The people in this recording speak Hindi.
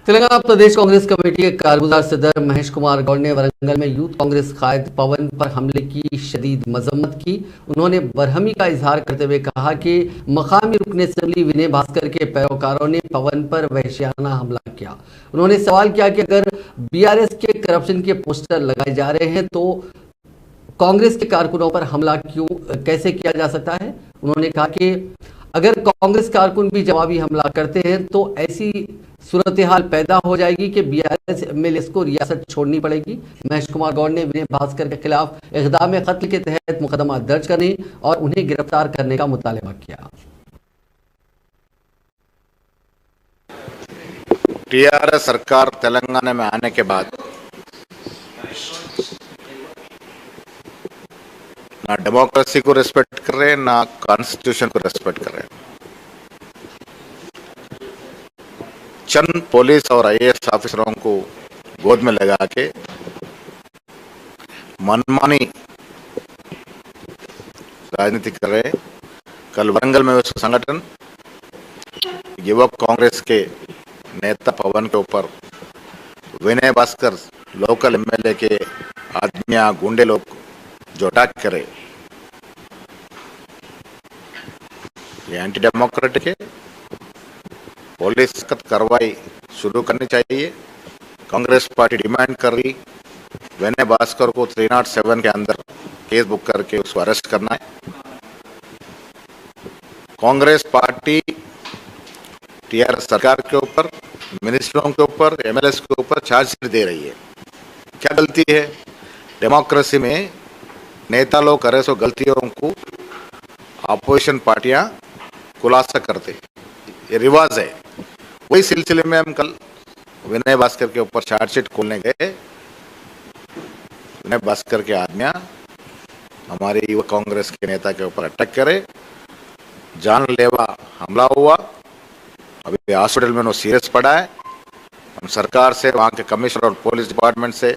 तेलंगाना प्रदेश कांग्रेस कमेटी के कारगुजार सदर महेश कुमार गौड़ ने वरंगल में यूथ कांग्रेस कायद पवन पर हमले की शदीद मजम्मत की। उन्होंने बरहमी का इजहार करते हुए कहा कि मकामी रुकन असेंबली विनय भास्कर के पैरोकारों ने पवन पर वहशियाना हमला किया। उन्होंने सवाल किया कि अगर बीआरएस के करप्शन के पोस्टर लगाए जा रहे हैं तो कांग्रेस के कारकुनों पर हमला कैसे किया जा सकता है। उन्होंने कहा कि अगर कांग्रेस कारकुन भी जवाबी हमला करते हैं तो ऐसी सूरत हाल पैदा हो जाएगी कि बीआरएस एमएलए को रियासत छोड़नी पड़ेगी। महेश कुमार गौड़ ने विनय भास्कर के खिलाफ इक़दाम कत्ल के तहत मुकदमा दर्ज करने और उन्हें गिरफ्तार करने का मुतालबा किया। टीआरएस सरकार तेलंगाना में आने के बाद ना डेमोक्रेसी को रेस्पेक्ट कर रहे हैं, ना कॉन्स्टिट्यूशन को रेस्पेक्ट कर रहे हैं। चंद पुलिस और आईएएस ऑफिसरों को गोद में लगा के मनमानी राजनीति कर रहे हैं। कल वरंगल में विश्व संगठन युवक कांग्रेस के नेता पवन के ऊपर विनय भास्कर लोकल एमएलए के आदमियां गुंडे लोग जो अटैक करे, ये एंटी डेमोक्रेटिक है। पुलिस सख्त कार्रवाई शुरू करनी चाहिए। कांग्रेस पार्टी डिमांड कर रही विनय भास्कर को 307 के अंदर केस बुक करके उसको अरेस्ट करना है। कांग्रेस पार्टी टीआरएस सरकार के ऊपर, मिनिस्टरों के ऊपर, एमएलएस के ऊपर चार्जशीट दे रही है। क्या गलती है? डेमोक्रेसी में नेता लोग करे सो गलतियों को अपोजिशन पार्टियां खुलासा करते, ये रिवाज है। वही सिलसिले में हम कल विनय भास्कर के ऊपर चार्जशीट खोलने गए। विनय भास्कर के आदमियां हमारे युवा कांग्रेस के नेता के ऊपर अटैक करे, जानलेवा हमला हुआ। अभी हॉस्पिटल में वो सीरियस पड़ा है। हम सरकार से, वहाँ के कमिश्नर और पुलिस डिपार्टमेंट से